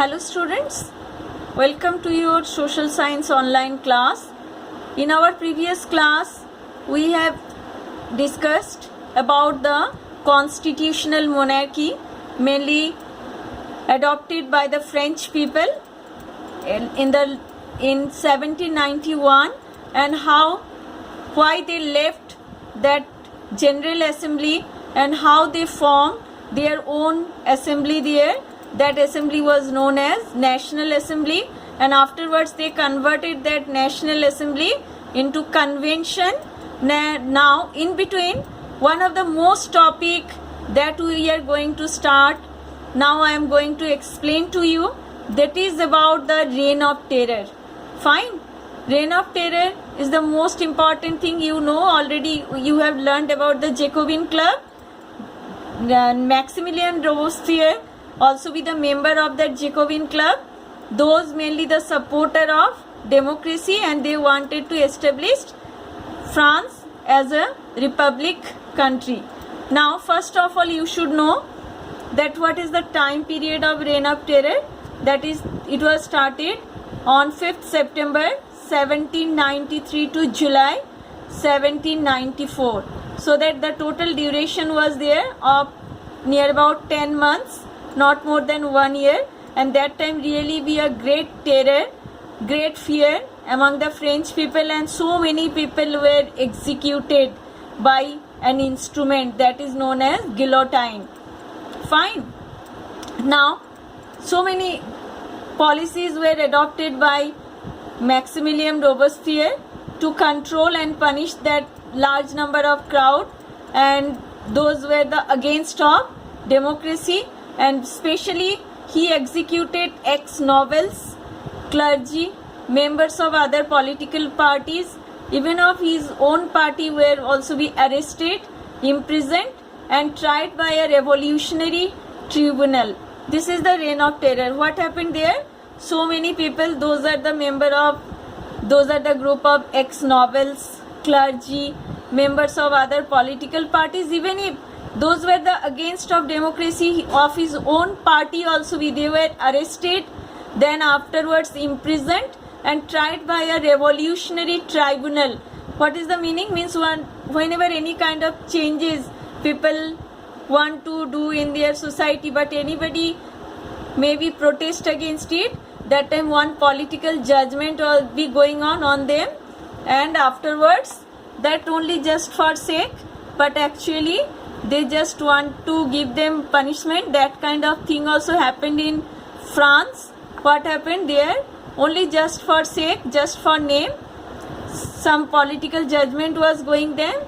Hello students, welcome to your social science online class. In our previous class, we have discussed about the constitutional monarchy, mainly adopted by the French people in 1791, and why they left that General Assembly and how they formed their own assembly there. That assembly was known as National Assembly, and afterwards they converted that National Assembly into convention. Now in between, one of the most topic that we are going to start now, I am going to explain to you, that is about the Reign of Terror. Fine. Reign of Terror is the most important thing. You know already, you have learned about the Jacobin Club. Maximilian Robespierre also be the member of that Jacobin Club. Those mainly the supporter of democracy, and they wanted to establish France as a republic country. Now first of all, you should know that what is the time period of Reign of Terror. That is, it was started on 5th September 1793 to July 1794. So that the total duration was there of near about 10 months, not more than 1 year. And that time really be a great terror, great fear among the French people, and so many people were executed by an instrument that is known as guillotine. Fine. Now, so many policies were adopted by Maximilian Robespierre to control and punish that large number of crowd, and those were the against of democracy. And especially he executed ex-nobles, clergy, members of other political parties, even of his own party were also be arrested, imprisoned, and tried by a revolutionary tribunal. This is the Reign of Terror. What happened there? So many people, those are the group of ex-nobles, clergy, members of other political parties, even if those were the against of democracy of his own party also, they were arrested, then afterwards imprisoned and tried by a revolutionary tribunal. What is the meaning? Means whenever any kind of changes people want to do in their society, but anybody maybe protest against it, that time one political judgment will be going on them, and afterwards that only just for sake, but actually they just want to give them punishment. That kind of thing also happened in France. What happened there? Only just for sake, just for name, some political judgment was going there,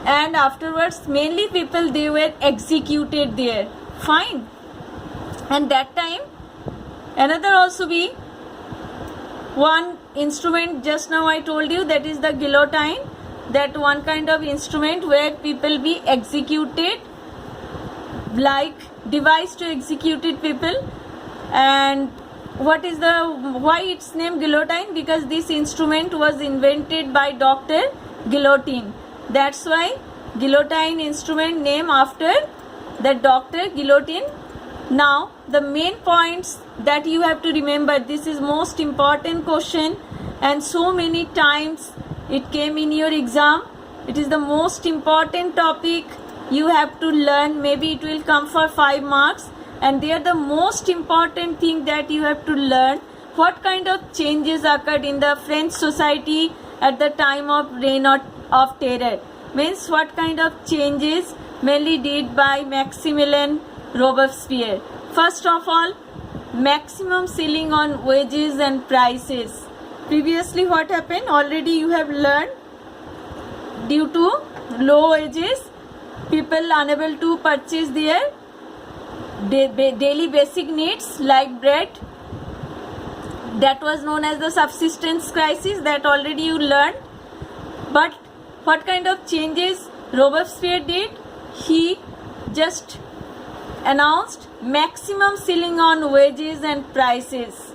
and afterwards mainly people, they were executed there. Fine. And that time another also be one instrument, just now I told you, that is the guillotine. That one kind of instrument where people be executed, like device to executed people. And why its name guillotine? Because this instrument was invented by Dr. Guillotine. That's why guillotine instrument name after the Dr. Guillotine. Now the main points that you have to remember, this is most important question, and so many times it came in your exam. It is the most important topic you have to learn. Maybe it will come for 5 marks, and they are the most important thing that you have to learn. What kind of changes occurred in the French society at the time of Reign of Terror? Means what kind of changes mainly did by Maximilian Robespierre? First of all, maximum ceiling on wages and prices. Previously what happened? Already you have learned, due to low wages, people unable to purchase their daily basic needs like bread. That was known as the subsistence crisis. That already you learned. But what kind of changes Robespierre did? He just announced maximum ceiling on wages and prices,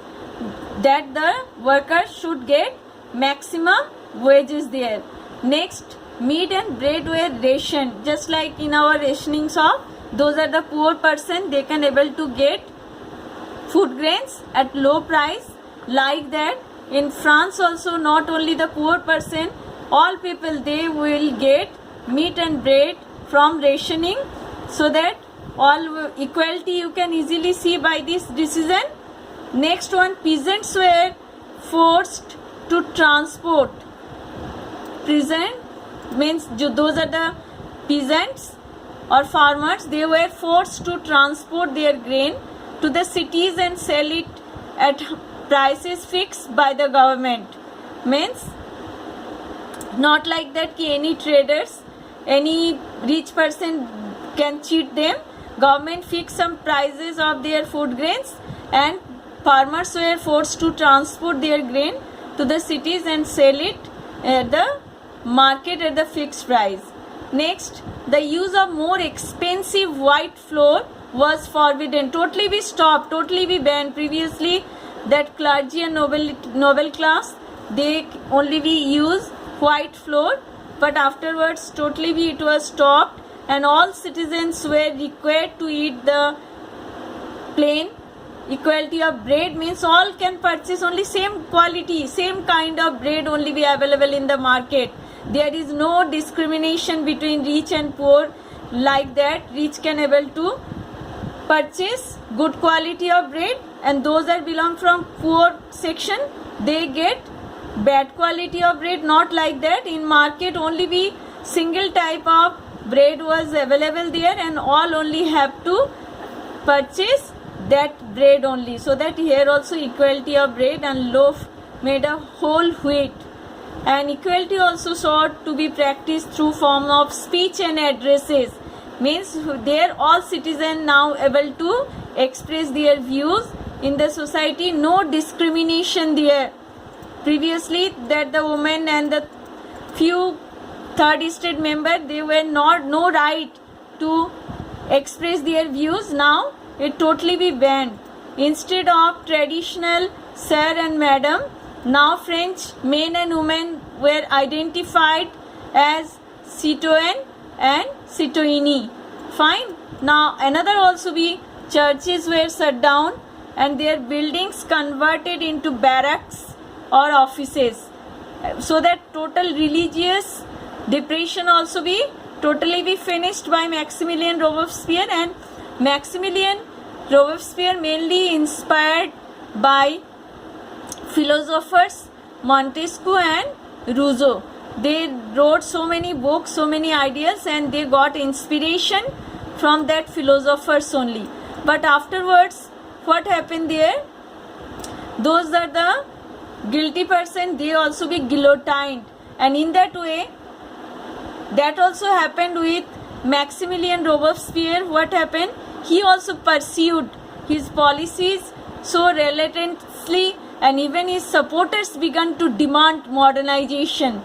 that the workers should get maximum wages there. Next, meat and bread were rationed, just like in our rationing shop. Those are the poor person, they can able to get food grains at low price. Like that, in France also, not only the poor person, all people, they will get meat and bread from rationing, so that all equality you can easily see by this decision. Next one, peasants were forced to transport. Peasant means those are the peasants or farmers. They were forced to transport their grain to the cities and sell it at prices fixed by the government. Means not like that ki any traders, any rich person can cheat them. Government fixed some prices of their food grains, and farmers were forced to transport their grain to the cities and sell it at the market at the fixed price. Next, the use of more expensive white flour was forbidden. Totally be stopped, totally be banned. Previously, that clergy and noble class, they only be use white flour, but afterwards totally be it was stopped, and all citizens were required to eat the plain. Equality of bread means all can purchase only same quality, same kind of bread only be available in the market. There is no discrimination between rich and poor. Like that, rich can able to purchase good quality of bread, and those that belong from poor section, they get bad quality of bread. Not like that. In market only be single type of bread was available there, and all only have to purchase that bread only. So that here also equality of bread and loaf made of whole wheat. And equality also sought to be practiced through form of speech and addresses. Means there all citizens now able to express their views in the society. No discrimination there. Previously, that the women and the few third estate member, they were not no right to express their views. Now it totally be banned. Instead of traditional sir and madam, now French men and women were identified as citoyen and citoyenne. Fine. Now another also be churches were shut down and their buildings converted into barracks or offices. So that total religious depression also be totally be finished by Maximilien Robespierre. And Maximilien Robespierre mainly inspired by philosophers Montesquieu and Rousseau. They wrote so many books, so many ideas, and they got inspiration from that philosophers only. But afterwards, what happened there? Those are the guilty person, they also be guillotined. And in that way, that also happened with Maximilien Robespierre. What happened? He also pursued his policies so relentlessly, and even his supporters began to demand modernization.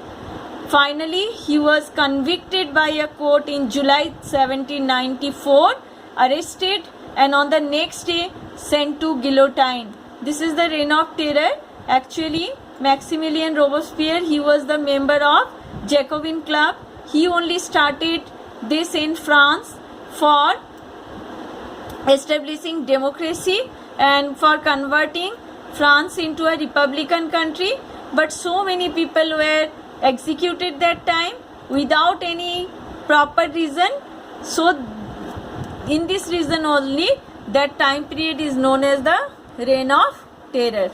Finally, he was convicted by a court in July 1794, arrested, and on the next day sent to guillotine. This is the reign of terror. Actually, Maximilien Robespierre, he was the member of Jacobin Club. He only started this in France for establishing democracy and for converting France into a republican country. But so many people were executed that time without any proper reason. So in this reason only, that time period is known as the reign of terror.